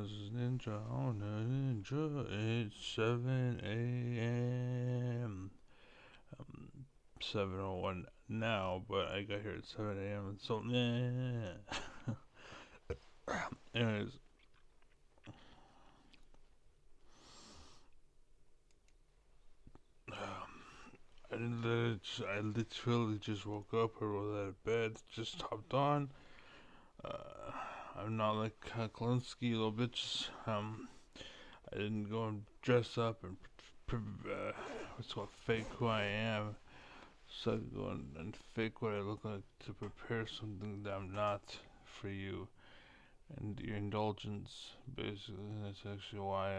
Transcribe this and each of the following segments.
this is Ninja on a Ninja. It's 7 a.m. 7:01 now, but I got here at 7 a.m. So, anyways, I literally just woke up. I rolled out of bed, just hopped on. Uh, I'm not like Klinsky, little bitch. I didn't go and dress up and what's called fake who I am. So I go and fake what I look like to prepare something that I'm not for you and your indulgence. Basically, that's actually why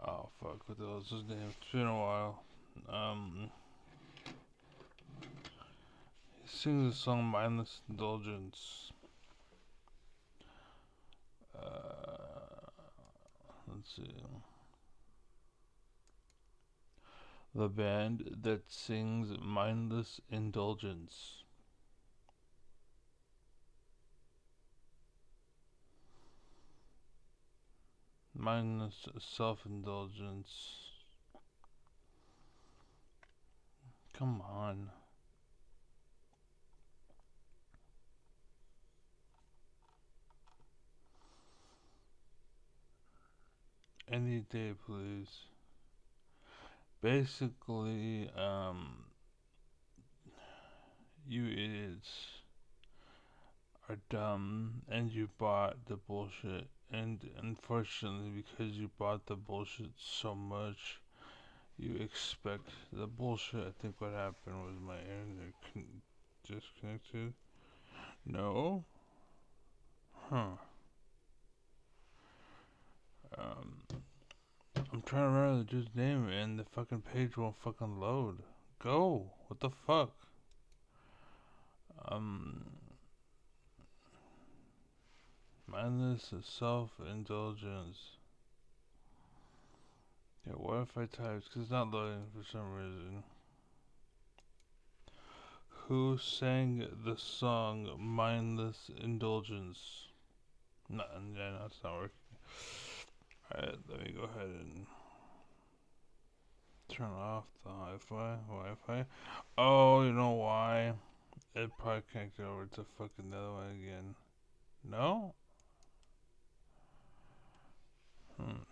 oh fuck, what the hell is his name? It's been a while. Um, he sings the song "Mindless Indulgence." Let's see. The band that sings "Mindless Indulgence." Mindless self-indulgence. Come on. Any day, please. Basically, you idiots are dumb and you bought the bullshit. And unfortunately, because you bought the bullshit so much, you expect the bullshit. I think what happened was my internet disconnected. No? Huh. Um, I'm trying to remember the dude's name and the fucking page won't fucking load. Go! What the fuck? Um, Mindless self-indulgence. Yeah, what if I type? Because it's not loading for some reason. Who sang the song Mindless Indulgence? No, yeah, no, it's not working. Alright, let me go ahead and turn off the Wi-Fi. Oh, you know why? It probably connected over to fucking the other one again. No? Hmm.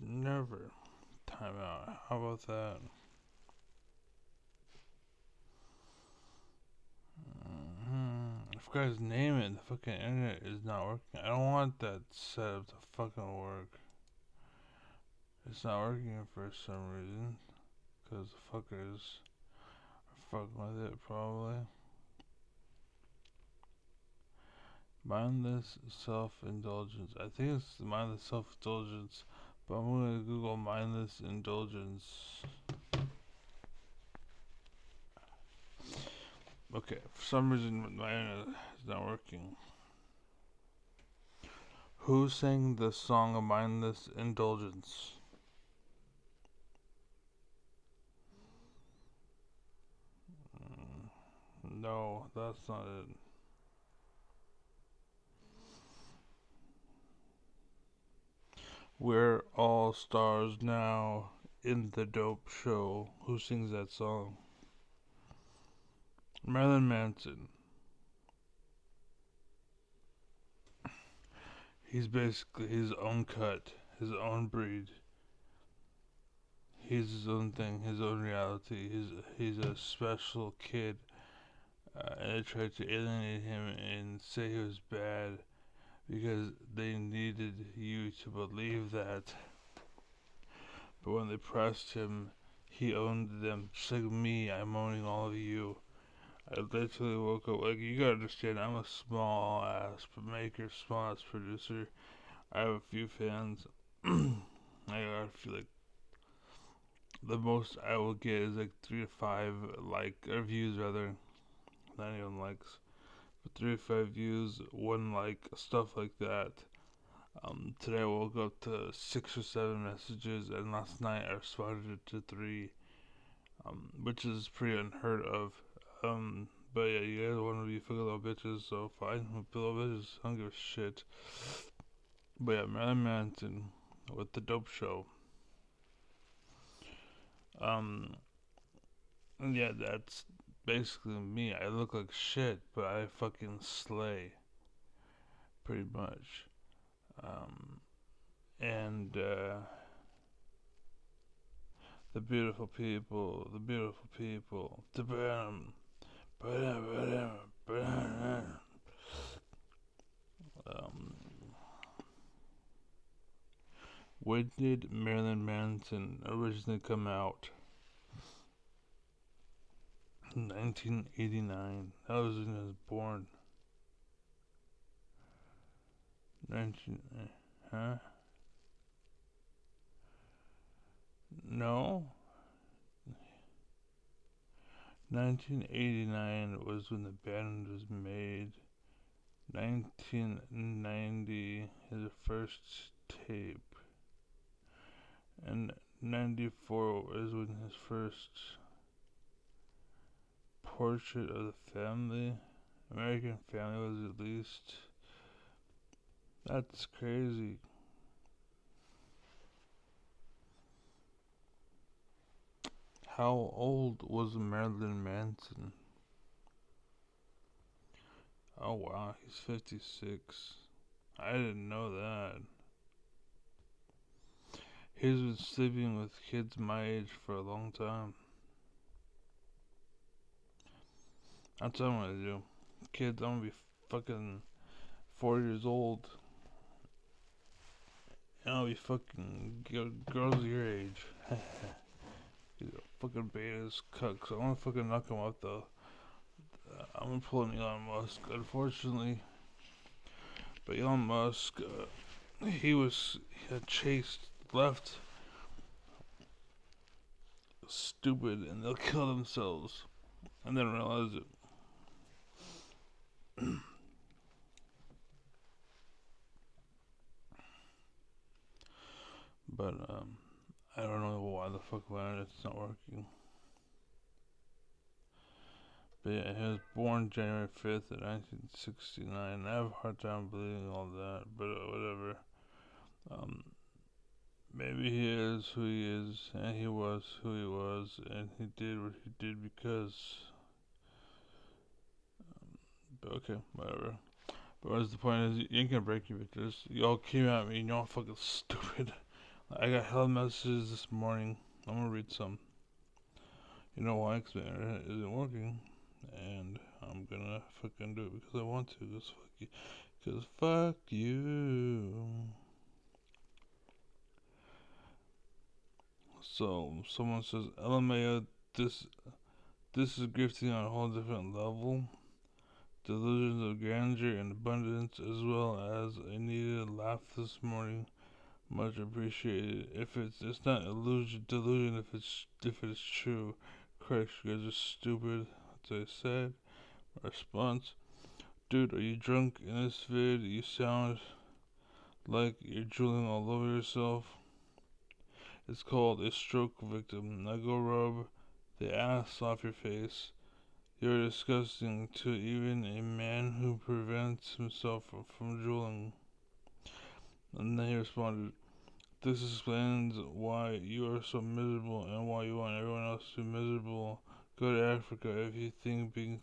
Never. Time out. How about that? I forgot his name and the fucking internet is not working. I don't want that setup to fucking work. It's not working for some reason. Because the fuckers are fucking with it probably. Mindless self-indulgence. I think it's mindless self-indulgence. But I'm gonna Google mindless indulgence. Okay, for some reason my internet is not working. Who sang the song of mindless indulgence? No, that's not it. We're all stars now in the dope show. Who sings that song? Marilyn Manson. He's basically his own cut, his own breed. He's his own thing, his own reality. He's a special kid, and they tried to alienate him and say he was bad because they needed you to believe that. But when they pressed him, he owned them. Just like me, I'm owning all of you. I literally woke up like you gotta understand. I'm a small ass maker, small ass producer. I have a few fans. I feel like the most I will get is like 3 to 5 views rather, not even likes, but 3 to 5 views, one like, stuff like that. Today I woke up to 6 or 7 messages, and last night I responded to 3, which is pretty unheard of. But yeah, you guys want to be fucking little bitches, so fine, little bitches, I don't give a shit. But yeah, Marilyn Manson with the Dope Show. Um, yeah, that's basically me. I look like shit, but I fucking slay, pretty much. Um, and the beautiful people, the beautiful people, the um, when did Marilyn Manson originally come out? 1989. That was when I was born. 19. Huh? No. 1989 was when the band was made. 1990 his first tape. And 94 is when his first Portrait of the Family, American Family, was released. That's crazy. How old was Marilyn Manson? Oh wow, he's 56. I didn't know that. He's been sleeping with kids my age for a long time. That's what I'm gonna do. Kids, I'm gonna be fucking 4 years old. And I'll be fucking girls your age. These are fucking betas, cucks. I'm gonna fucking knock him out though. I'm gonna pull an Elon Musk, unfortunately. But Elon Musk, he had chased left stupid and they'll kill themselves and then realize it. But I don't know why the fuck it's not working. But yeah, he was born January 5th, 1969. I have a hard time believing all that, but whatever. Um, Maybe he is who he is, and he was who he was, and he did what he did because. But okay, whatever. But what's the point is, you ain't gonna break me, bitches. Y'all came at me and y'all fucking stupid. I got hella messages this morning. I'm gonna read some. You know why? Because my internet isn't working. And I'm gonna fucking do it because I want to. Because fuck you. Because fuck you. So, someone says, LMAO, this is grifting on a whole different level. Delusions of grandeur and abundance, as well as a needed laugh this morning. Much appreciated. If it's not delusion. If it's true, correct. You guys are stupid. As I said. Response: Dude, are you drunk in this vid? You sound like you're drooling all over yourself. It's called a stroke victim. Now go rub the ass off your face. You're disgusting to even a man who prevents himself from drooling. And then he responded, this explains why you are so miserable and why you want everyone else to be miserable. Go to Africa if you think being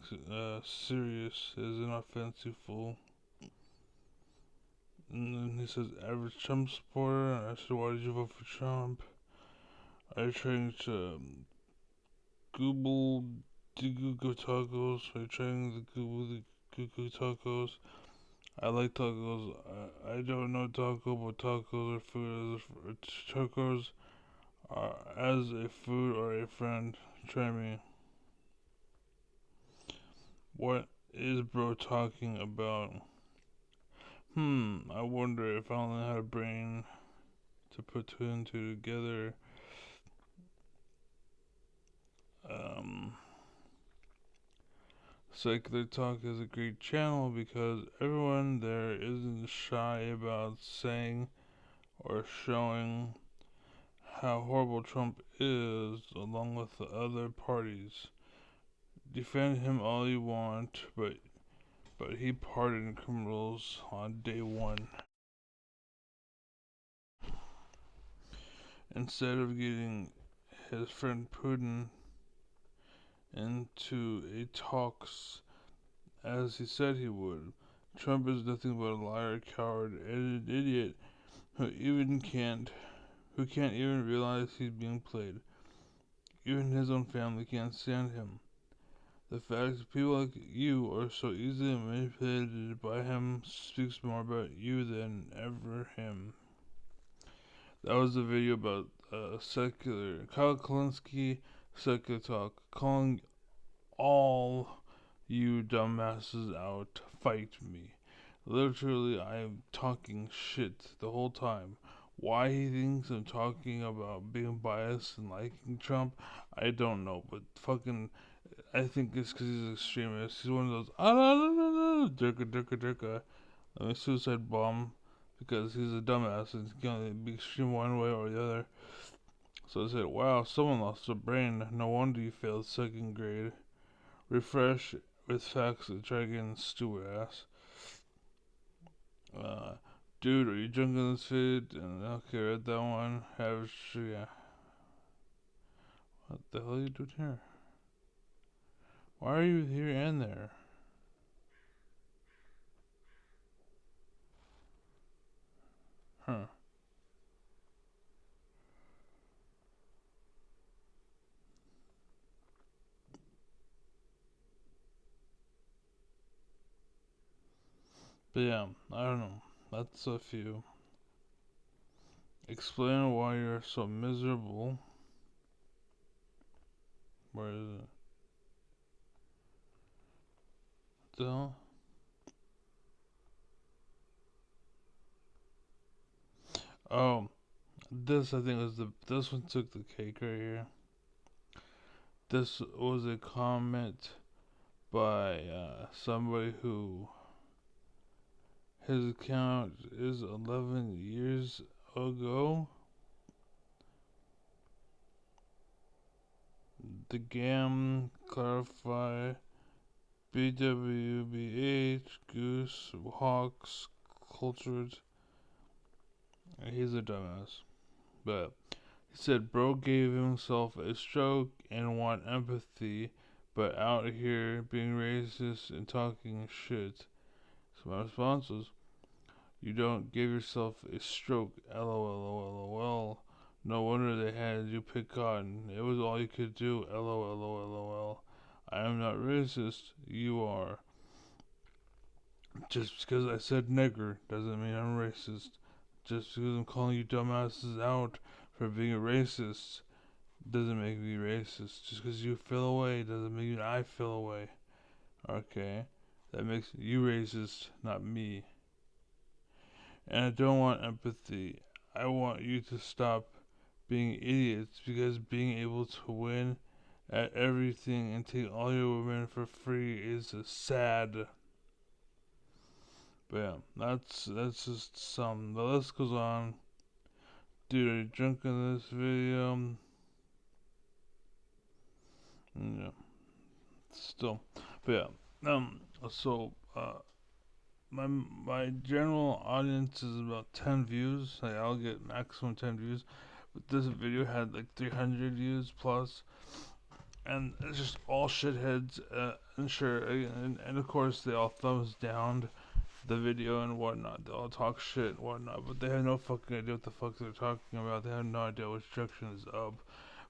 serious is an offense, you fool. And then he says, average Trump supporter. And I said, why did you vote for Trump? Are you trying to Google the Google tacos? Are you trying the Google tacos? I like tacos. I don't know taco, but tacos are food. Tacos are as a food or a friend. Try me. What is bro talking about? I wonder if I only had a brain to put two and two together. Um, Secular Talk is a great channel because everyone there isn't shy about saying or showing how horrible Trump is, along with the other parties. Defend him all you want, but he pardoned criminals on day one. Instead of getting his friend Putin into a talks as he said he would, Trump is nothing but a liar, coward, and an idiot who can't even realize he's being played. Even his own family can't stand him. The fact that people like you are so easily manipulated by him speaks more about you than ever him. That was the video about secular Kyle Kalinske, Secular Talk, calling all you dumbasses out. Fight me. Literally, I am talking shit the whole time. Why he thinks I'm talking about being biased and liking Trump, I don't know. But fucking, I think it's because he's an extremist. He's one of those, no, durka, durka, durka. Let me suicide bomb because he's a dumbass and he's gonna be extreme one way or the other. So I said, wow, someone lost their brain. No wonder you failed second grade. Refresh with facts and try again, stupid ass. Uh, Dude, are you drunk in this vid? And okay, read that one. Have yeah. What the hell are you doing here? Why are you here and there? Huh. But yeah, I don't know. That's a few. Explain why you're so miserable. Where is it? What the hell? Oh, this I think was this one took the cake right here. This was a comment by somebody who his account is 11 years ago. The GAM clarify BWBH Goose Hawks cultured. He's a dumbass, but he said bro gave himself a stroke and want empathy, but out here being racist and talking shit. So my response was, you don't give yourself a stroke, lol. No wonder they had you pick cotton. It was all you could do, lol. I am not racist, you are. Just because I said nigger doesn't mean I'm racist. Just because I'm calling you dumbasses out for being a racist doesn't make me racist. Just because you feel away doesn't mean I feel away. Okay? That makes you racist, not me. And I don't want empathy. I want you to stop being idiots because being able to win at everything and take all your women for free is sad. But yeah, that's just some. The list goes on. Dude, are you drunk in this video? Yeah, still. But yeah, so my general audience is about 10 views. Like I'll get maximum 10 views, but this video had like 300 views plus, and it's just all shitheads. And sure, and of course they all thumbs down the video and whatnot. They all talk shit and whatnot, but they have no fucking idea what the fuck they're talking about. They have no idea which direction is up,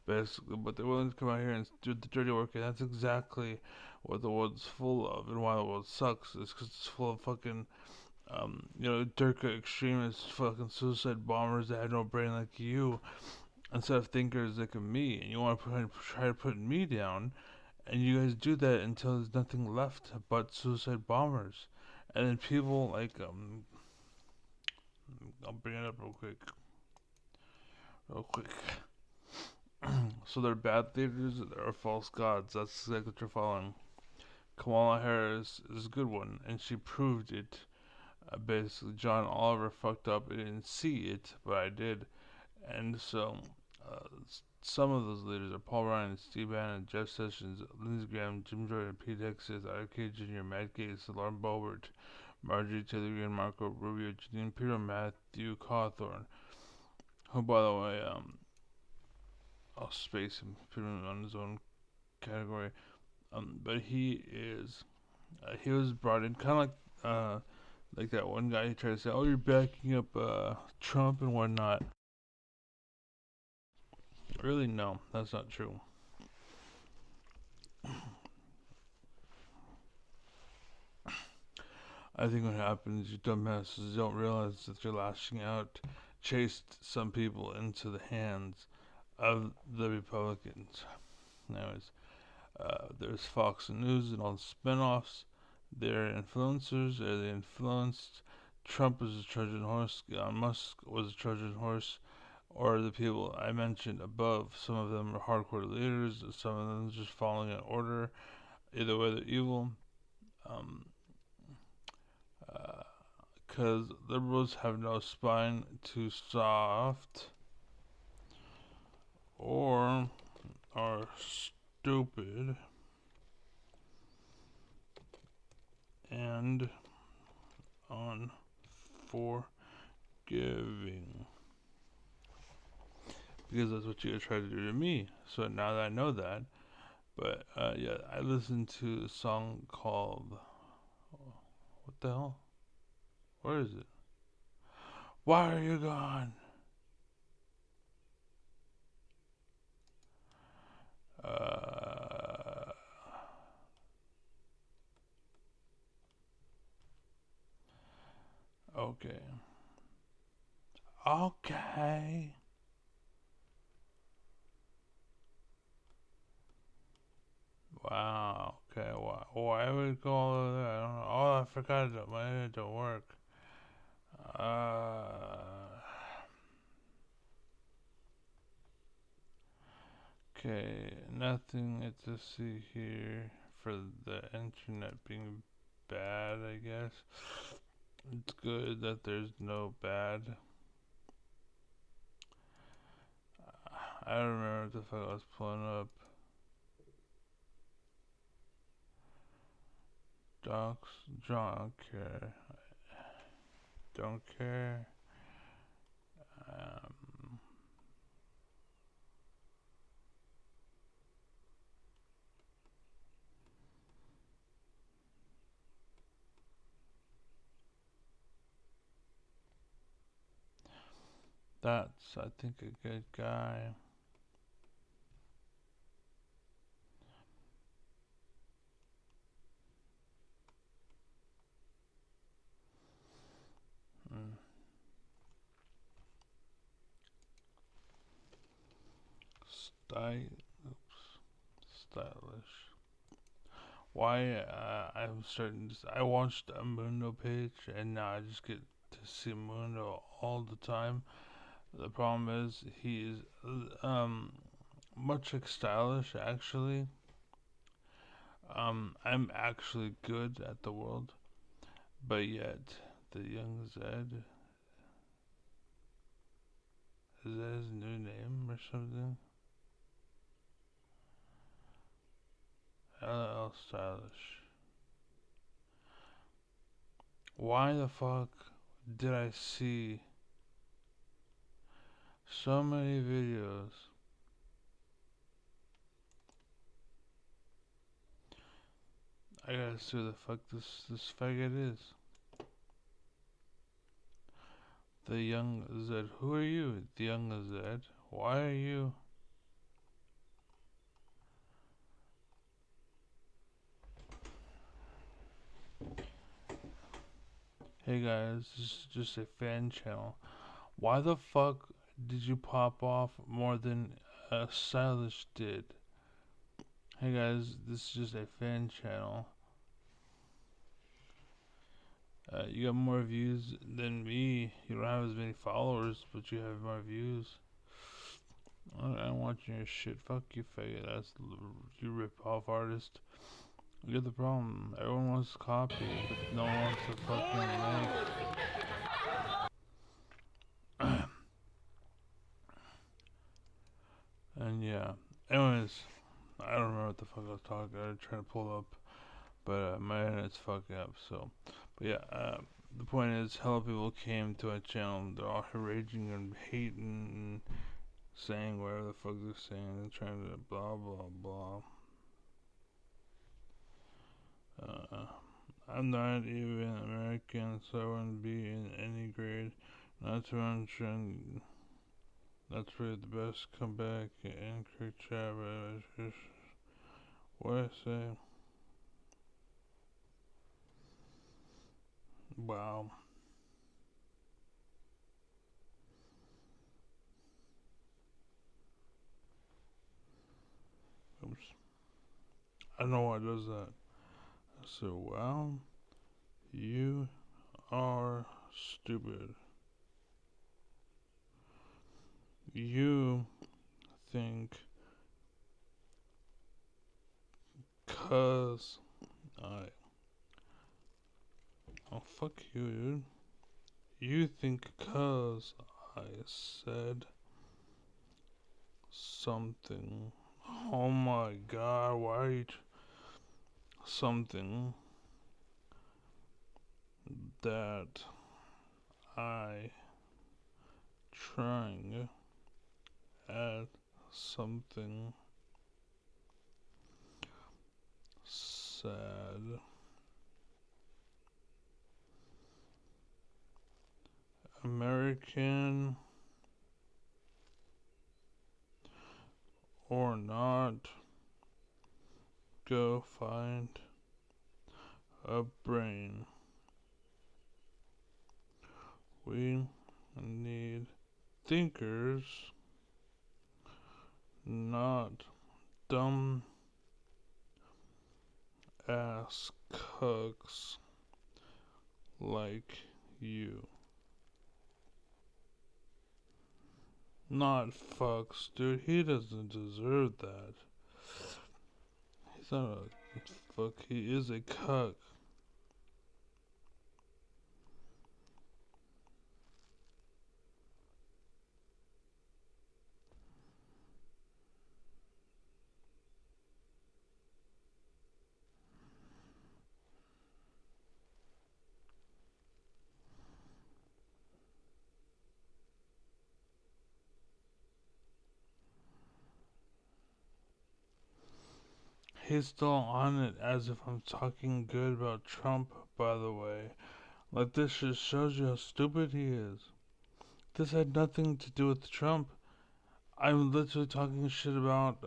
basically. But they're willing to come out here and do the dirty work, and that's exactly what the world's full of, and why the world sucks. Is because it's full of fucking, Durka extremists, fucking suicide bombers that have no brain like you, instead of thinkers like me. And you want to try to put me down, and you guys do that until there's nothing left but suicide bombers. And then people like I'll bring it up real quick. So they're bad leaders, they're false gods. That's exactly what you're following. Kamala Harris is a good one, and she proved it. Basically, John Oliver fucked up. I didn't see it, but I did. And so, some of those leaders are Paul Ryan, Steve Bannon, Jeff Sessions, Lindsey Graham, Jim Jordan, Pete Hegseth, RFK Jr., Matt Gaetz, Lauren Boebert, Marjorie Taylor Greene, Marco Rubio, Janine Pirro, Matthew Cawthorn, who, by the way, I'll space him, put him on his own category. But he was brought in kind of like that one guy who tried to say, "Oh, you're backing up Trump and whatnot." Really, no, that's not true. I think what happens, you dumbasses don't realize that you're lashing out, chased some people into the hands of the Republicans. Anyways, there's Fox News and all the spin-offs. They're influencers. They influenced. Trump was a Trojan horse. Elon Musk was a Trojan horse. Or the people I mentioned above. Some of them are hardcore leaders. Some of them just following an order. Either way, they're evil. Um, because liberals have no spine, too soft, or are stupid and unforgiving. Because that's what you guys try to do to me. So now that I know that, but yeah, I listened to a song called what the hell? Where is it? Why are you gone? Uh, okay. Okay. Wow. Okay. Why would it go all over there? I don't know. Oh, I forgot that my internet don't work. Okay. Nothing to see here for the internet being bad, I guess. It's good that there's no bad. I don't remember what the fuck I was pulling up. Docs, don't care. Don't care. Um, that's, I think, a good guy. Mm. Oops, stylish. Why? I'm starting. I watched a Mundo page, and now I just get to see Mundo all the time. The problem is he's much like stylish actually. I'm actually good at the world, but yet the young Zed, is that his new name or something? LL Stylish. Why the fuck did I see so many videos? I gotta see who the fuck this faggot is. The young Zed. Who are you? The young Zed. Why are you? Hey guys, this is just a fan channel. Why the fuck did you pop off more than Stylish did? Hey guys, this is just a fan channel. You got more views than me. You don't have as many followers, but you have more views. I'm watching your shit. Fuck you, faggot. That's you rip off artist. You get the problem. Everyone wants to copy, but no one wants to fucking make. And yeah. Anyways, I don't remember what the fuck I was talking. I was trying to pull up, but my internet's fucking up. So, but yeah. The point is, hella people came to my channel. They're all raging and hating and saying whatever the fuck they're saying and trying to blah blah blah. I'm not even American, so I wouldn't be in any grade. Not to mention, that's really the best comeback in Creek Chat, but it's just what I say. Wow. Oops. I don't know why it does that. So, wow, you are stupid. You think cuz I. Oh, fuck you, dude. You think cuz I said something. Oh my god, why are you. Something that I trying at something sad. American or not, go find a brain. We need thinkers, not dumb ass cucks like you. Not fucks, dude. He doesn't deserve that. He's not a fuck. He is a cuck. He's still on it as if I'm talking good about Trump, by the way. Like, this just shows you how stupid he is. This had nothing to do with Trump. I'm literally talking shit about,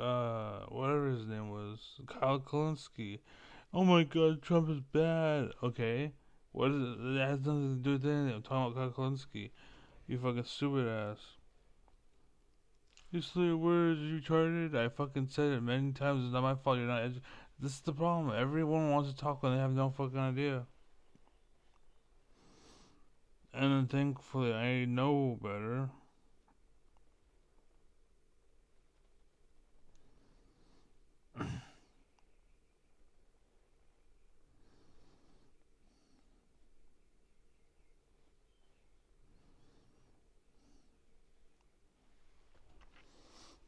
whatever his name was, Kyle Kalinske. Oh my god, Trump is bad. Okay. What is it? It has nothing to do with anything. I'm talking about Kyle Kalinske. You fucking stupid ass. You three words, you retarded. I fucking said it many times. It's not my fault. You're not. This is the problem. Everyone wants to talk when they have no fucking idea. And then thankfully, I know better.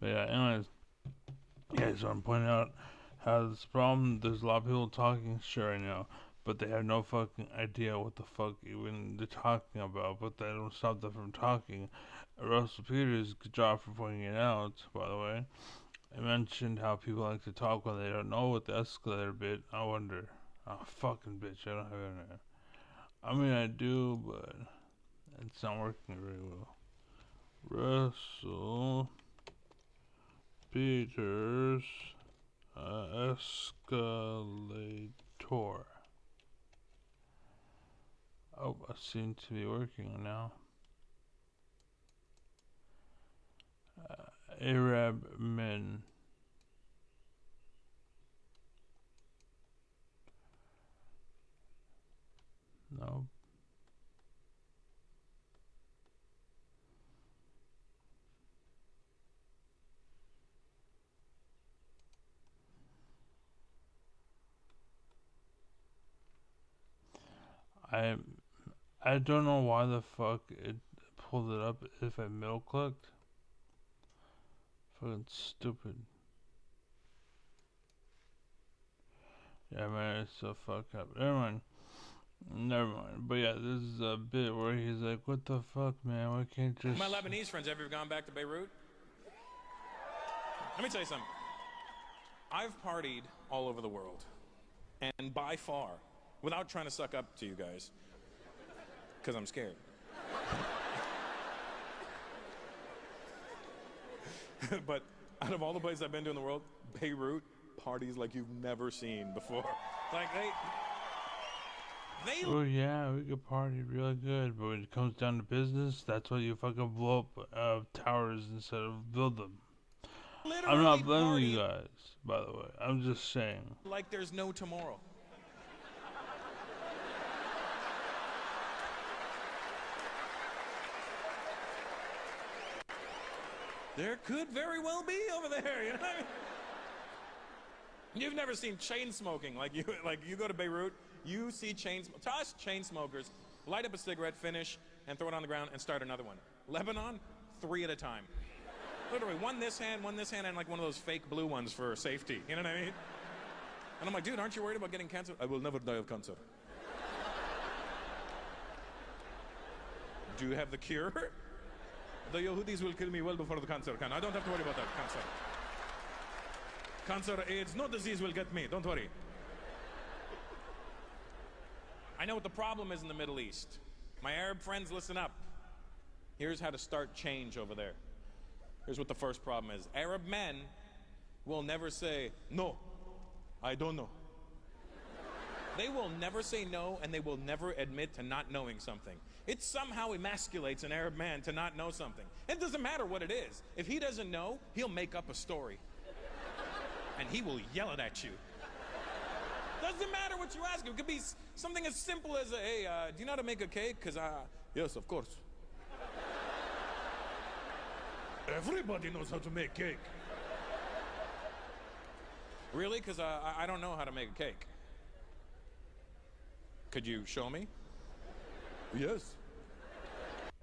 But yeah, anyways. Yeah, so I'm pointing out how this problem, there's a lot of people talking shit right now, but they have no fucking idea what the fuck even they're talking about, but that don't stop them from talking. Russell Peters, good job for pointing it out, by the way. I mentioned how people like to talk when they don't know what the escalator bit. I wonder. Oh, fucking bitch, I don't have internet. I mean, I do, but it's not working very well. Russell Peters escalator. Oh, it seems to be working now. Arab men. No. I I don't know why the fuck it pulled it up if I middle clicked. Fucking stupid. Yeah, man, it's so fucked up. Never mind. Never mind. But yeah, this is a bit where he's like, what the fuck, man? Why can't just... My Lebanese friends, have you ever gone back to Beirut? Let me tell you something. I've partied all over the world. And by far, without trying to suck up to you guys, because I'm scared. But out of all the places I've been to in the world, Beirut, parties like you've never seen before. Like they Oh yeah, we could party really good, but when it comes down to business, that's why you fucking blow up towers instead of build them. I'm not blaming you guys, by the way. I'm just saying. Like there's no tomorrow. There could very well be over there, you know what I mean? You've never seen chain smoking. Like you go to Beirut, you see chain smokers light up a cigarette, finish, and throw it on the ground and start another one. Lebanon, 3 at a time. Literally, one this hand, and like one of those fake blue ones for safety. You know what I mean? And I'm like, dude, aren't you worried about getting cancer? I will never die of cancer. Do you have the cure? The Yehudis will kill me well before the cancer can. I don't have to worry about that, cancer. Cancer, AIDS, no disease will get me. Don't worry. I know what the problem is in the Middle East. My Arab friends, listen up. Here's how to start change over there. Here's what the first problem is. Arab men will never say, no, I don't know. They will never say no, and they will never admit to not knowing something. It somehow emasculates an Arab man to not know something. It doesn't matter what it is. If he doesn't know, he'll make up a story. And he will yell it at you. Doesn't matter what you ask him. It could be something as simple as, hey, do you know how to make a cake? Because, yes, of course. Everybody knows how to make cake. Really? Because I don't know how to make a cake. Could you show me? Yes.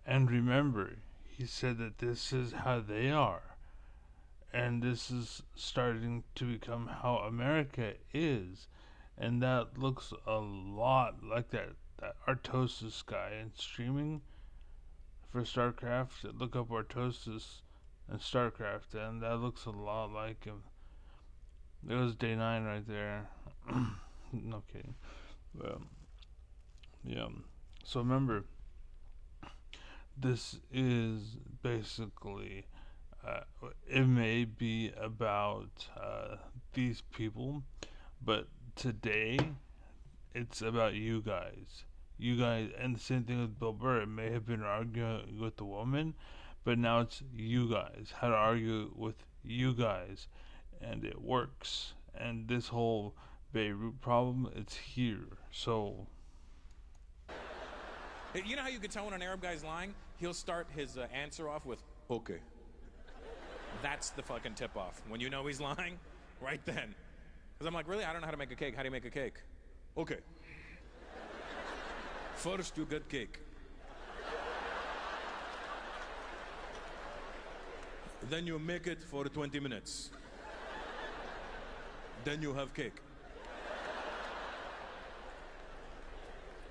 And remember, he said that this is how they are. And this is starting to become how America is. And that looks a lot like that Artosis guy in streaming for StarCraft. Look up Artosis and StarCraft, and that looks a lot like him. There was Day 9 right there. No kidding. Yeah. So remember, this is basically, it may be about these people, but today it's about you guys. You guys, and the same thing with Bill Burr. It may have been arguing with the woman, but now it's you guys. How to argue with you guys, and it works. And this whole Beirut problem, it's here. So, you know how you can tell when an Arab guy's lying? He'll start his answer off with, okay. That's the fucking tip-off. When you know he's lying, right then. Because I'm like, really? I don't know how to make a cake. How do you make a cake? Okay. First, you get cake. Then you make it for 20 minutes. Then you have cake.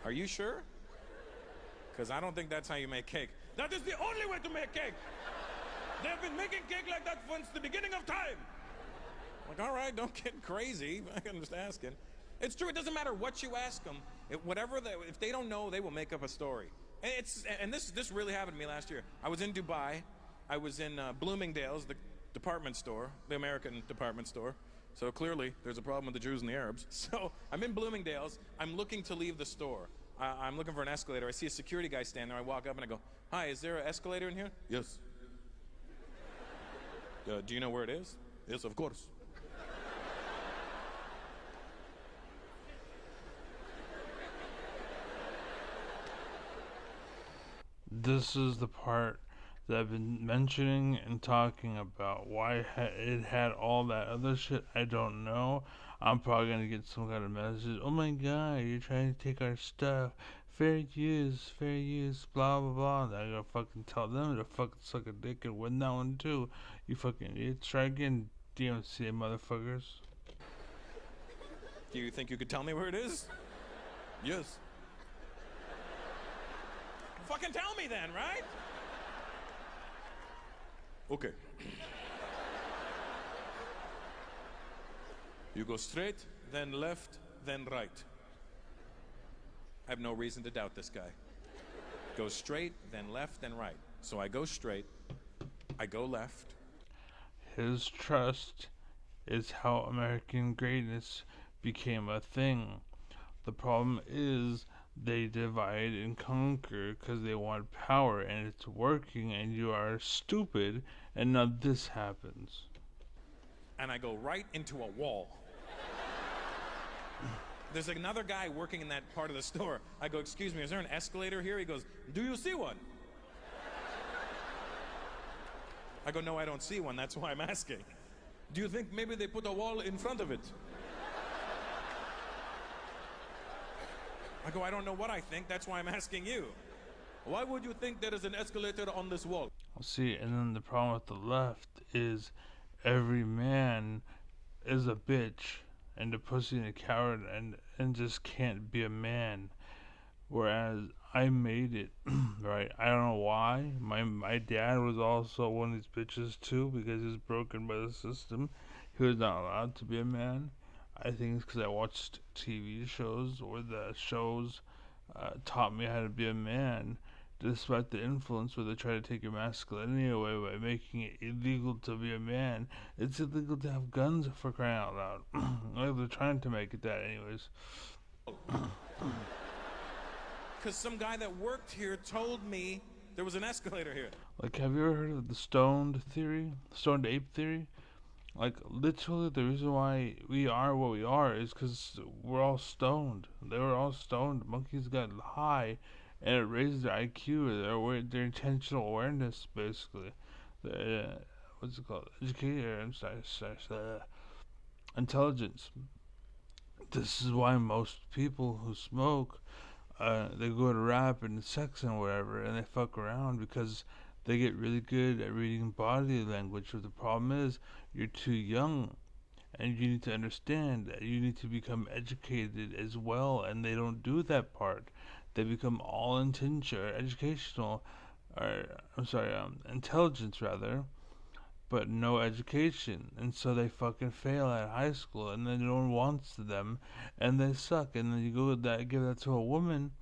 Are you sure? Because I don't think that's how you make cake. That is the only way to make cake. They've been making cake like that since the beginning of time. Like, all right, don't get crazy. I'm just asking. It's true. It doesn't matter what you ask them. If they don't know, they will make up a story. And this really happened to me last year. I was in Dubai. I was in Bloomingdale's, the department store, the American department store. So clearly, there's a problem with the Jews and the Arabs. So I'm in Bloomingdale's. I'm looking to leave the store. I'm looking for an escalator. I see a security guy standing there. I walk up and I go, hi, is there an escalator in here? Yes. Do you know where it is? Yes, of course. this is the part that I've been mentioning and talking about. Why it had all that other shit, I don't know. I'm probably gonna get some kind of message. Oh my god, you're trying to take our stuff. fair use, blah blah blah. And I gotta fucking tell them to fucking suck a dick and win that one too. You fucking idiots. Try again, DMCA motherfuckers. Do you think you could tell me where it is? Yes. Fucking tell me then, right? Okay. You go straight, then left, then right. I have no reason to doubt this guy. Go straight, then left, then right. So I go straight, I go left. His trust is how American greatness became a thing. The problem is they divide and conquer because they want power, and it's working, and you are stupid, and now this happens. And I go right into a wall. There's another guy working in that part of the store. I go, excuse me, is there an escalator here? He goes, do you see one? I go, no, I don't see one. That's why I'm asking. Do you think maybe they put a wall in front of it? I go, I don't know what I think. That's why I'm asking you. Why would you think there is an escalator on this wall? See, and then the problem with the left is every man is a bitch and a pussy and a coward and just can't be a man. Whereas I made it, right? I don't know why. My dad was also one of these bitches too because he was broken by the system. He was not allowed to be a man. I think it's because I watched TV shows where the shows taught me how to be a man, despite the influence where they try to take your masculinity away by making it illegal to be a man. It's illegal to have guns for crying out loud. Like they're trying to make it that, anyways. Because some guy that worked here told me there was an escalator here. Like, have you ever heard of the stoned theory? Stoned ape theory? Like, literally, the reason why we are what we are is because we're all stoned. They were all stoned. Monkeys got high, and it raised their IQ, their intentional awareness, basically. What's it called? Educator, intelligence. This is why most people who smoke, they go to rap and sex and whatever, and they fuck around because they get really good at reading body language. But the problem is, you're too young, and you need to understand that you need to become educated as well, and they don't do that part. They become all intention or educational, or intelligence rather, but no education, and so they fucking fail at high school, and then no one wants them, and they suck, and then you go with that, give that to a woman,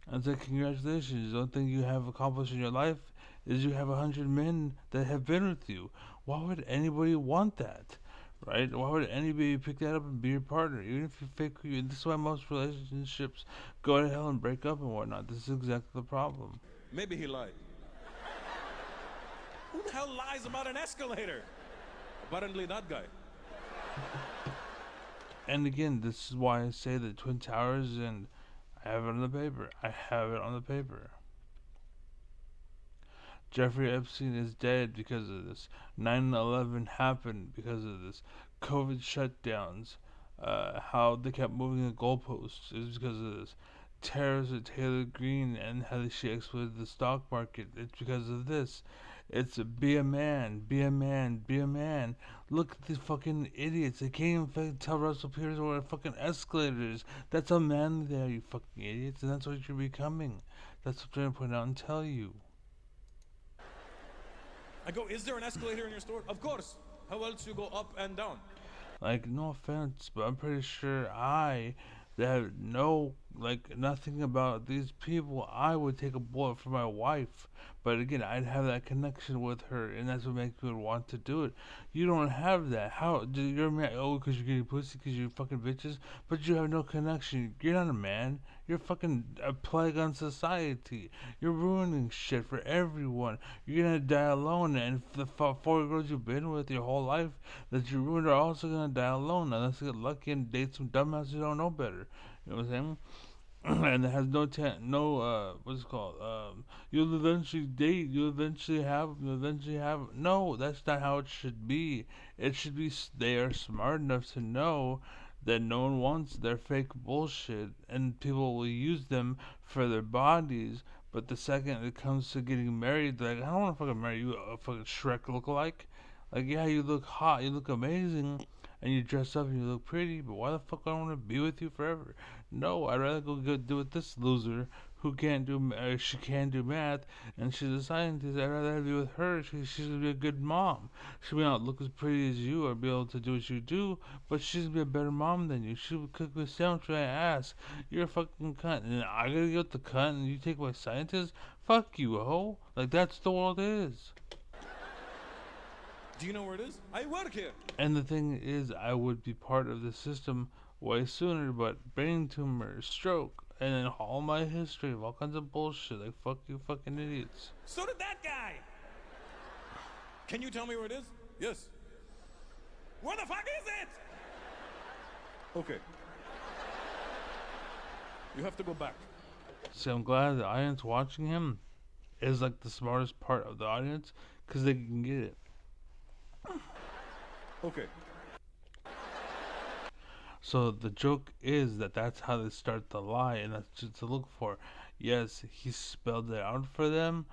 and say congratulations. The only thing you have accomplished in your life is you have 100 men that have been with you. Why would anybody want that? Right? Why would anybody pick that up and be your partner? Even if you fake who you, this is why most relationships go to hell and break up and whatnot. This is exactly the problem. Maybe he lied. Who the hell lies about an escalator? Apparently that guy. And again, this is why I say the Twin Towers, and I have it on the paper. I have it on the paper. Jeffrey Epstein is dead because of this. 9/11 happened because of this. COVID shutdowns, how they kept moving the goalposts is because of this. Tariffs at Taylor Green and how she exploited the stock market. It's because of this. It's be a man, be a man, be a man. Look at these fucking idiots. They can't even tell Russell Peters what a fucking escalator is. That's how manly they are, you fucking idiots. And that's what you're becoming. That's what I'm trying to point out and tell you. I go, is there an escalator in your store? Of course. How else you go up and down? Like, no offense, but I'm pretty sure that have nothing about these people, I would take a bullet for my wife. But again, I'd have that connection with her, and that's what makes me want to do it. You don't have that. How? You're a man, because you're getting pussy, because you're fucking bitches, but you have no connection. You're not a man. You're fucking a plague on society. You're ruining shit for everyone. You're gonna die alone, and the four girls you've been with your whole life that you ruined are also gonna die alone unless you get lucky and date some dumbass who don't know better. You know what I'm saying? And it has what's it called? You'll eventually date. You'll eventually have. No, that's not how it should be. It should be they are smart enough to know that no one wants. They're fake bullshit, and people will use them for their bodies. But the second it comes to getting married, they're like, I don't want to fucking marry you, a fucking Shrek lookalike. Like, yeah, you look hot, you look amazing, and you dress up and you look pretty, but why the fuck do I want to be with you forever? No, I'd rather go do with this loser who can't do, she can do math, and she's a scientist. I'd rather be with her. She's gonna be a good mom. She may not look as pretty as you or be able to do what you do, but she's gonna be a better mom than you. She would cook me a sandwich my ass. You're a fucking cunt, and I gotta get the cunt, and you take my scientist? Fuck you, ho. Like, that's the world is. Do you know where it is? I work here. And the thing is, I would be part of the system way sooner, but brain tumor, stroke, and then all my history of all kinds of bullshit. Like, fuck you fucking idiots. So did that guy. Can you tell me where it is? Yes. Where the fuck is it? Okay. You have to go back. See, I'm glad the audience watching him is like the smartest part of the audience because they can get it. Okay. So the joke is that that's how they start the lie, and that's just to look for. Yes, he spelled it out for them,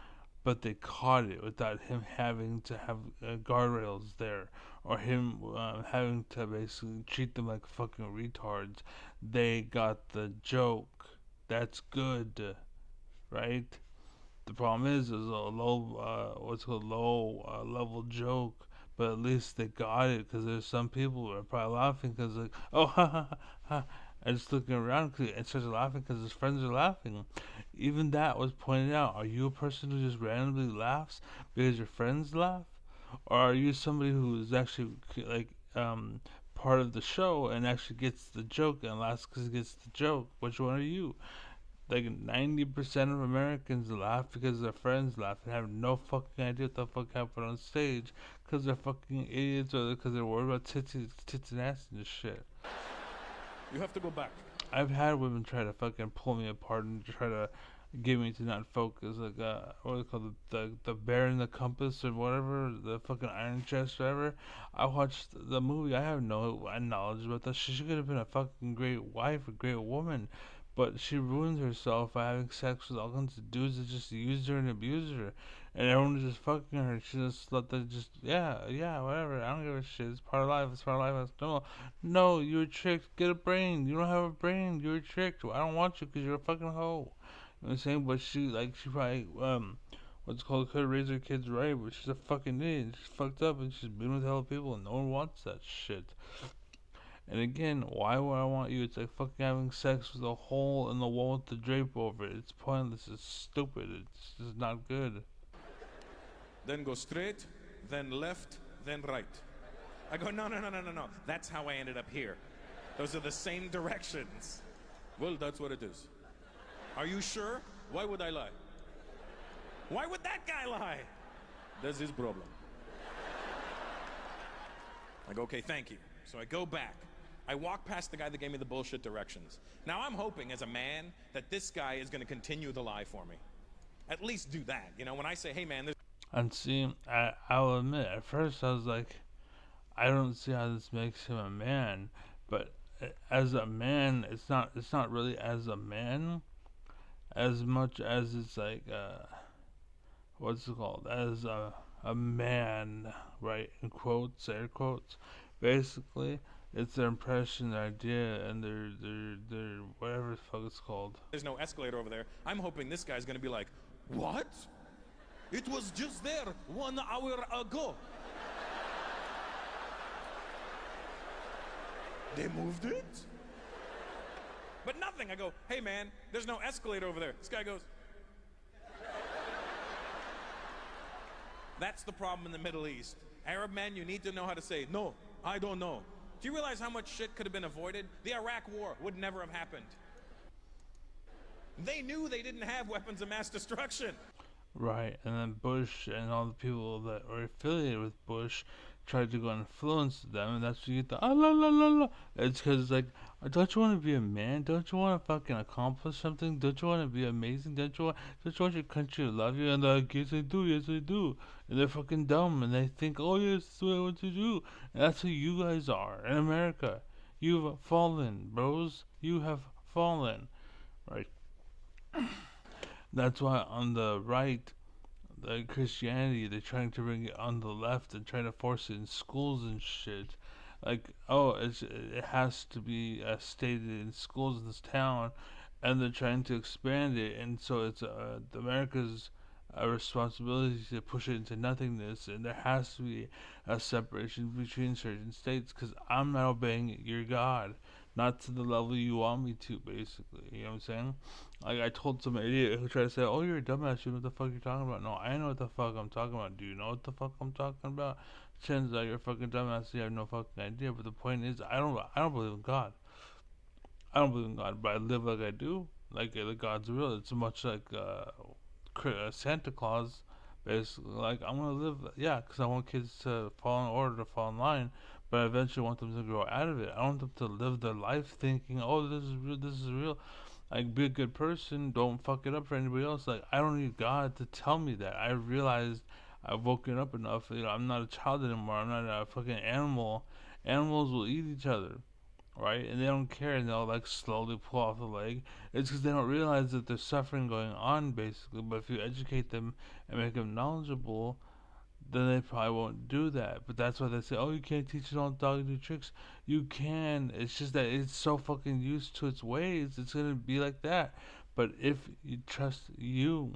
but they caught it without him having to have guardrails there, or him having to basically treat them like fucking retards. They got the joke. That's good, right? The problem is a low, what's called low level joke, but at least they got it because there's some people who are probably laughing because like, oh ha ha ha, ha. And just looking around and starts laughing because his friends are laughing. Even that was pointed out. Are you a person who just randomly laughs because your friends laugh, or are you somebody who is actually like part of the show and actually gets the joke and laughs because he gets the joke? Which one are you? Like 90% of Americans laugh because their friends laugh and have no fucking idea what the fuck happened on stage because they're fucking idiots or because they're worried about tits and ass and shit. You have to go back. I've had women try to fucking pull me apart and try to get me to not focus. Like, what do they call the bear in the compass or whatever, the fucking iron chest or whatever. I watched the movie. I have no knowledge about that. She could have been a fucking great wife, a great woman. But she ruins herself by having sex with all kinds of dudes that just use her and abuse her. And everyone is just fucking her. She just let them just, yeah, whatever. I don't give a shit. It's part of life. It's part of life. No, you were tricked. Get a brain. You don't have a brain. You were tricked. I don't want you because you're a fucking hoe. You know what I'm saying? But she probably, what's it called, could have raised her kids right, but she's a fucking idiot. She's fucked up and she's been with hella people and no one wants that shit. And again, why would I want you? It's like fucking having sex with a hole in the wall with the drape over it. It's pointless. It's stupid. It's just not good. Then go straight, then left, then right. I go, no. That's how I ended up here. Those are the same directions. Well, that's what it is. Are you sure? Why would I lie? Why would that guy lie? That's his problem. I go, okay, thank you. So I go back. I walk past the guy that gave me the bullshit directions. Now I'm hoping as a man that this guy is going to continue the lie for me. At least do that. You know, when I say, hey man, this... And see, I'll admit, at first I was like, I don't see how this makes him a man. But as a man, it's not really as a man as much as it's like, what's it called? As a man, right? In quotes, air quotes. Basically, it's their impression, their idea, and their whatever the fuck it's called. There's no escalator over there. I'm hoping this guy's gonna be like, what? It was just there 1 hour ago. They moved it? But nothing. I go, hey man, there's no escalator over there. This guy goes. That's the problem in the Middle East. Arab men, you need to know how to say, no, I don't know. Do you realize how much shit could have been avoided? The Iraq War would never have happened. They knew they didn't have weapons of mass destruction. Right, and then Bush and all the people that were affiliated with Bush tried to go influence them, and that's when you get the la la la la. It's because it's like, don't you want to be a man? Don't you want to fucking accomplish something? Don't you want to be amazing? Don't you want your country to love you? And they're like, yes I do. And they're fucking dumb, and they think, oh yes, that's what I want to do. And that's who you guys are in America. You've fallen, bros. You have fallen. Right? That's why on the right, the Christianity, they're trying to bring it on the left and trying to force it in schools and shit. Like, oh, it has to be stated in schools in this town, and they're trying to expand it, and so it's America's responsibility to push it into nothingness, and there has to be a separation between certain states, because I'm not obeying your God, not to the level you want me to, basically. You know what I'm saying? Like, I told some idiot who tried to say, "Oh, you're a dumbass. You know what the fuck you're talking about." No, I know what the fuck I'm talking about. Do you know what the fuck I'm talking about? Chances are you're a fucking dumbass. You have no fucking idea. But the point is, I don't believe in God. I don't believe in God, but I live like I do. Like the God's real. It's much like Santa Claus, basically. Like I'm gonna live, yeah, because I want kids to fall in order, to fall in line, but I eventually want them to grow out of it. I want them to live their life thinking, "Oh, this is real. This is real." Like, be a good person. Don't fuck it up for anybody else. Like, I don't need God to tell me that. I realized I've woken up enough. You know, I'm not a child anymore. I'm not a fucking animal. Animals will eat each other, right? And they don't care, and they'll like slowly pull off the leg. It's because they don't realize that there's suffering going on, basically. But if you educate them and make them knowledgeable, then they probably won't do that. But that's why they say, "Oh, you can't teach an old dog new tricks." You can. It's just that it's so fucking used to its ways. It's gonna be like that. But if you trust you,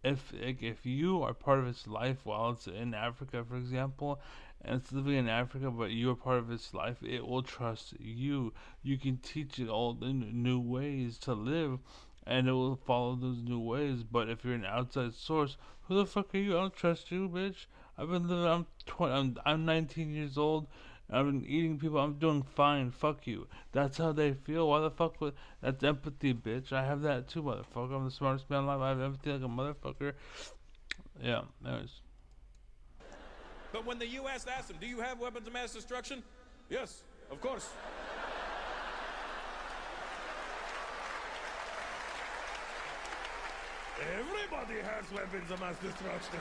if you are part of its life while it's in Africa, for example, and it's living in Africa, but you are part of its life, it will trust you. You can teach it all the new ways to live, and it will follow those new ways. But if you're an outside source, who the fuck are you? I don't trust you, bitch. I've been living. I'm 19 years old. I've been eating people. I'm doing fine. Fuck you. That's how they feel. Why the fuck would that's empathy, bitch? I have that too, motherfucker. I'm the smartest man alive. I have empathy like a motherfucker. Yeah. Anyways. But when the U.S. asked him, "Do you have weapons of mass destruction?" Yes, of course. Everybody has weapons of mass destruction.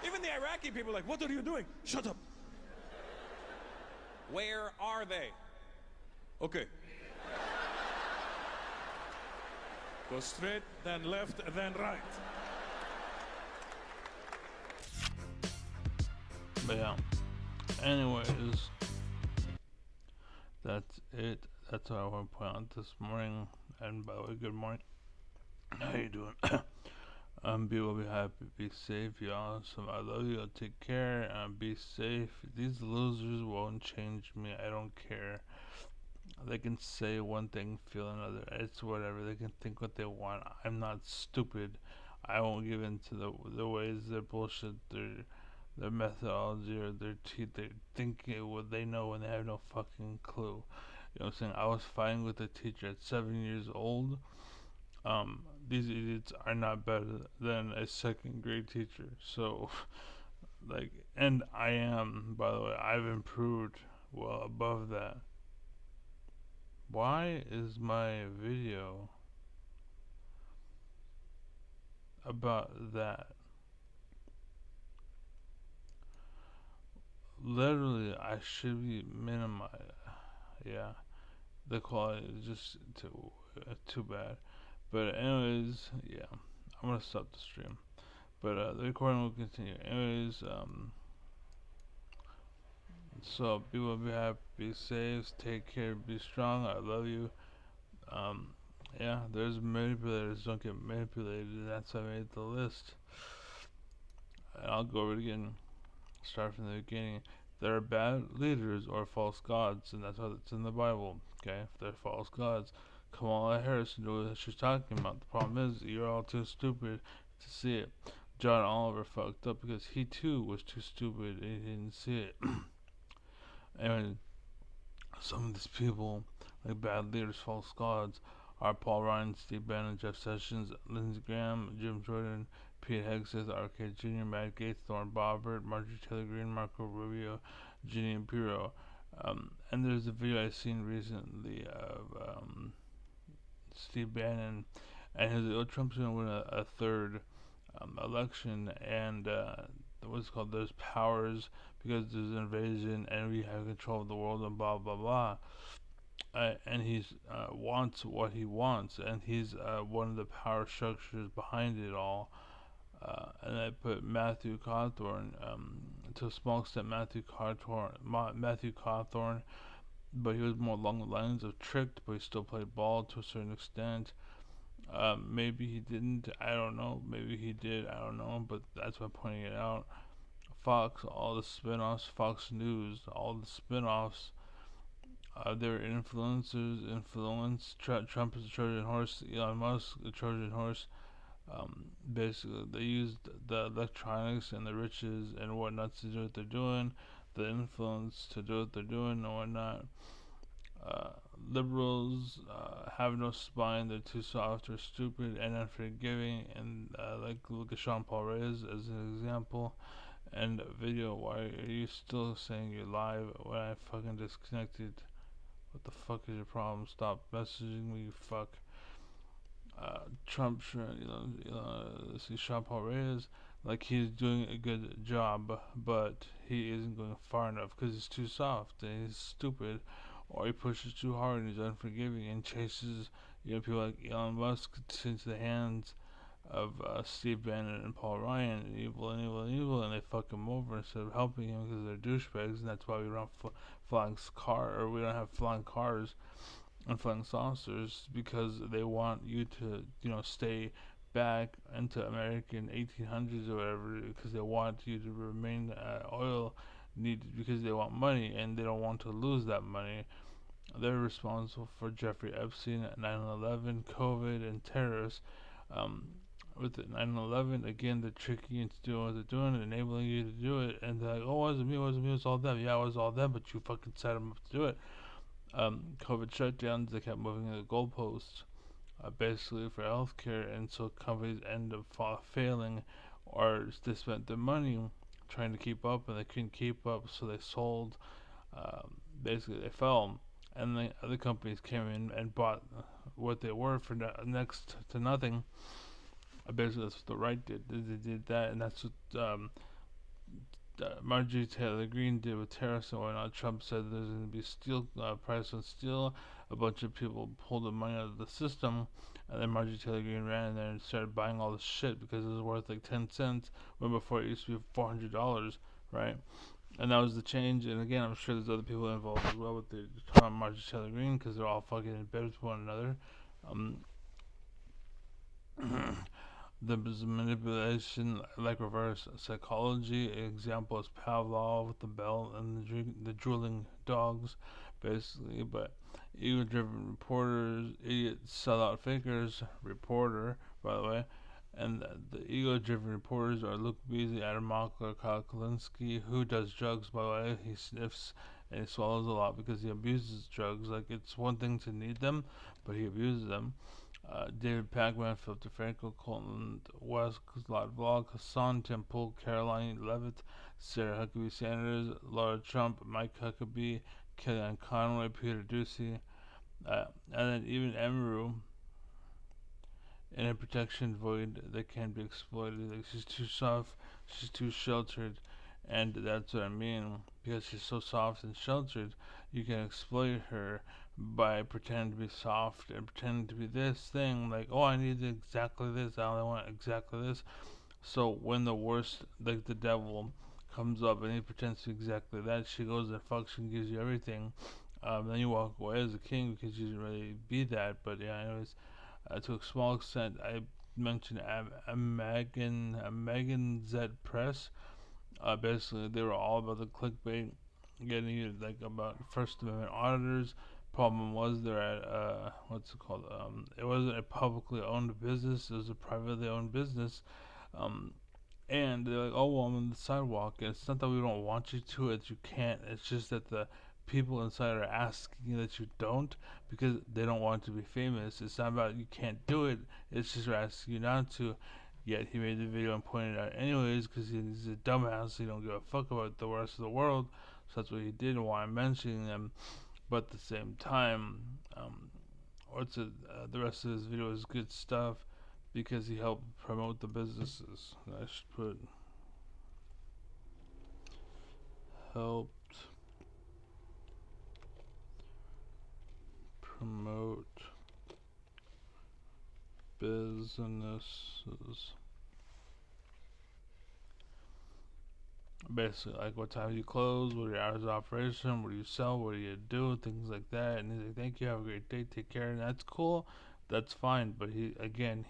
Even the Iraqi people are like, "What are you doing?" Shut up. Where are they? Okay. Go straight, then left, then right. But yeah. Anyways, that's it. That's what I want to point out this morning. And by the way, good morning. How you doing? Be well, be happy, be safe, y'all. So I love you. Take care. Be safe. These losers won't change me. I don't care. They can say one thing, feel another. It's whatever. They can think what they want. I'm not stupid. I won't give in to the ways, their bullshit, their methodology, or their thinking what they know when they have no fucking clue. You know what I'm saying? I was fighting with a teacher at 7 years old. These idiots are not better than a second grade teacher. So, like, and I am, by the way, I've improved well above that. Why is my video about that? Literally, I should be minimized. Yeah, the quality is just too bad. But anyways, yeah, I'm gonna stop the stream. But the recording will continue. Anyways, so be well, be happy, be safe, take care, be strong. I love you. Um, yeah, there's manipulators. Don't get manipulated. And that's why I made the list. And I'll go over it again. Start from the beginning. There are bad leaders or false gods, and that's what it's in the Bible. Okay, if they're false gods, Kamala Harris knows what she's talking about. The problem is you're all too stupid to see it. John Oliver fucked up because he too was too stupid and he didn't see it. And some of these people, like bad leaders, false gods, are Paul Ryan, Steve Bannon, Jeff Sessions, Lindsey Graham, Jim Jordan, Pete Hegseth, R.K. Jr., Matt Gaetz, Thorne Bobbert, Marjorie Taylor Greene, Marco Rubio, Ginny Impero. And there's a video I seen recently of Steve Bannon, and his Trump's going to win a third election, and what's called there's powers because there's an invasion and we have control of the world and blah blah blah. And he's wants what he wants, and he's one of the power structures behind it all. And I put Matthew Cawthorn, to a small extent Matthew Cawthorn, but he was more along the lines of tricked, but he still played ball to a certain extent. Maybe he didn't, I don't know. Maybe he did, I don't know, but that's why I'm pointing it out. Fox, all the spin offs, Fox News, all the spin offs, they're influencers, Trump is a Trojan horse, Elon Musk, a Trojan horse. Basically, they used the electronics and the riches and whatnot to do what they're doing, the influence to do what they're doing and whatnot. Uh, Liberals have no spine, they're too soft or stupid and unforgiving, and like look at Sean Paul Reyes as an example. And video, why are you still saying you're live when I fucking disconnected? What the fuck is your problem? Stop messaging me, you fuck. Trump, see Sean Paul Reyes, like he's doing a good job, but he isn't going far enough because he's too soft and he's stupid, or he pushes too hard and he's unforgiving and chases people like Elon Musk into the hands of Steve Bannon and Paul Ryan, and evil, and they fuck him over instead of helping him because they're douchebags, and that's why we don't have we don't have flying cars and flying saucers, because they want you to, stay back into American 1800s or whatever, because they want you to remain oil needed because they want money and they don't want to lose that money. They're responsible for Jeffrey Epstein, 9/11, COVID, and terrorists. Um, with 9/11, again, they're tricking you into doing what they're doing, enabling you to do it, and they're like, oh, it wasn't me, it was all them. Yeah, it was all them, but you fucking set them up to do it. COVID shutdowns, they kept moving the goalposts, basically for healthcare, and so companies end up failing, or they spent their money trying to keep up, and they couldn't keep up, so they sold. Basically, they fell, and the other companies came in and bought what they were for next to nothing. Basically, that's what the right did. They did that, and that's what Marjorie Taylor Greene did with tariffs and whatnot. Trump said there's going to be steel price on steel. A bunch of people pulled the money out of the system, and then Marjorie Taylor Greene ran in there and started buying all the shit because it was worth like 10 cents when before it used to be $400, right? And that was the change. And again, I'm sure there's other people involved as well with the Marjorie Taylor Greene because they're all fucking in bed with one another. There was manipulation like reverse psychology. An example is Pavlov with the bell and the drooling dogs, basically. But ego-driven reporters, idiot sellout fakers, reporter, by the way. And the ego-driven reporters are Luke Beasley, Adam Mockler, Kyle Kalinske, who does drugs, by the way. He sniffs and he swallows a lot because he abuses drugs. Like, it's one thing to need them, but he abuses them. David Pagman, Philip DeFranco, Colton West, Zlat Vlog, Hassan Temple, Caroline Levitt, Sarah Huckabee Sanders, Laura Trump, Mike Huckabee, Kellyanne Conway, Peter Ducey, and then even Emaru in a protection void that can be exploited. Like, she's too soft, she's too sheltered, and that's what I mean. Because she's so soft and sheltered, you can exploit her by pretending to be soft and pretending to be this thing. Like, oh, I need exactly this, I only want exactly this. So when the worst, like the devil, comes up and he pretends to be exactly that, she goes and fucks and gives you everything. Then you walk away as a king because you didn't really be that. But yeah, anyways, to a small extent, I mentioned Megan Z Press. Basically, they were all about the clickbait, getting you like about First Amendment auditors. Problem was they're at what's it called? It wasn't a publicly owned business; it was a privately owned business. Um, and they're like, "Oh well, I'm on the sidewalk." And it's not that we don't want you to; it's you can't. It's just that the people inside are asking that you don't because they don't want to be famous. It's not about you can't do it. It's just they're asking you not to. Yet he made the video and pointed it out anyways because he's a dumbass. He don't give a fuck about the rest of the world. So that's what he did and why I'm mentioning them. But at the same time, the rest of his video is good stuff because he helped promote the businesses. I should put helped promote businesses. Basically, like what time you close, what are your hours of operation, what do you sell, what do you do, things like that. And he's like, "Thank you, have a great day, take care." And that's cool, that's fine. But he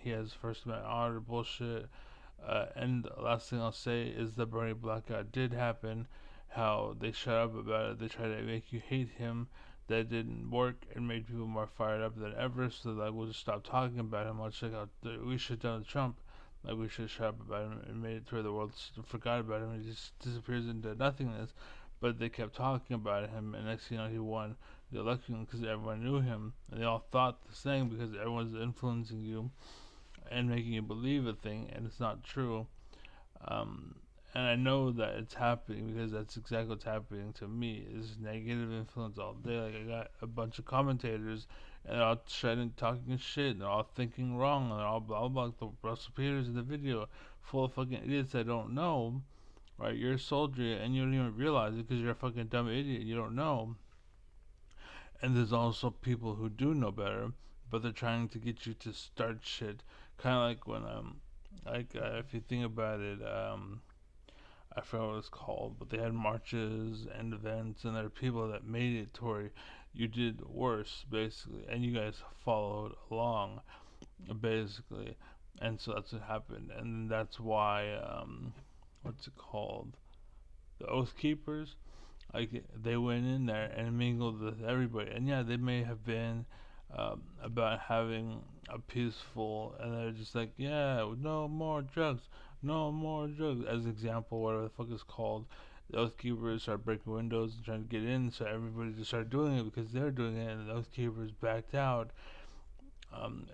has First Amendment honor bullshit. And the last thing I'll say is the Bernie blackout did happen. How they shut up about it, they try to make you hate him. That didn't work and made people more fired up than ever. So that we'll just stop talking about him. Much like how we shut down Trump. Like we should shut up about him and made it to where the world forgot about him. He just disappears into nothingness. But they kept talking about him, and next thing you know, he won the election because everyone knew him, and they all thought the same because everyone's influencing you and making you believe a thing, and it's not true. Um, and I know that it's happening because that's exactly what's happening to me. Is negative influence all day. Like I got a bunch of commentators, and they're all shredding, talking shit, and they're all thinking wrong, and they're all blah blah. Like the Russell Peters in the video, full of fucking idiots that don't know. Right, you're a soldier, and you don't even realize it because you're a fucking dumb idiot. And you don't know. And there's also people who do know better, but they're trying to get you to start shit. Kind of like when if you think about it, I forgot what it's called, but they had marches and events, and there are people that made it to where you did worse, basically, and you guys followed along, basically, and so that's what happened, and that's why, what's it called? The Oath Keepers, like they went in there and mingled with everybody, and yeah, they may have been about having a peaceful, and they're just like, yeah, no more drugs, no more drugs. As an example, whatever the fuck is called, the Oath Keepers started breaking windows and trying to get in, so everybody just started doing it because they're doing it, and the Oath Keepers backed out.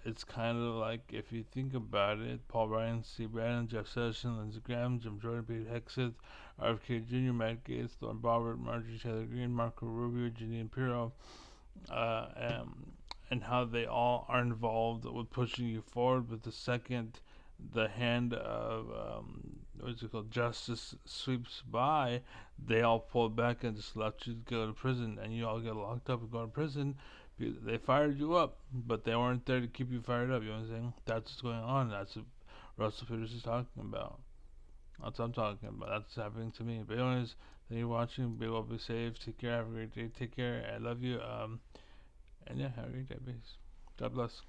It's kind of like if you think about it, Paul Ryan, Steve Bannon, Jeff Sessions, Lindsey Graham, Jim Jordan, Pete Hegseth, RFK Jr., Matt Gaetz, Thorne Robert, Marjorie Taylor Greene, Marco Rubio, Janine Pirro, uh, um, and how they all are involved with pushing you forward. But the second the hand of what's it called, justice sweeps by, they all pulled back and just left you to go to prison, and you all get locked up and go to prison. They fired you up, but they weren't there to keep you fired up. You know what I'm saying? That's what's going on. That's what Russell Peters is talking about. That's what I'm talking about. That's happening to me. But anyways, thank you for watching. Be well, be safe. Take care. Have a great day. Take care. I love you. And yeah, have a great day, peace. God bless.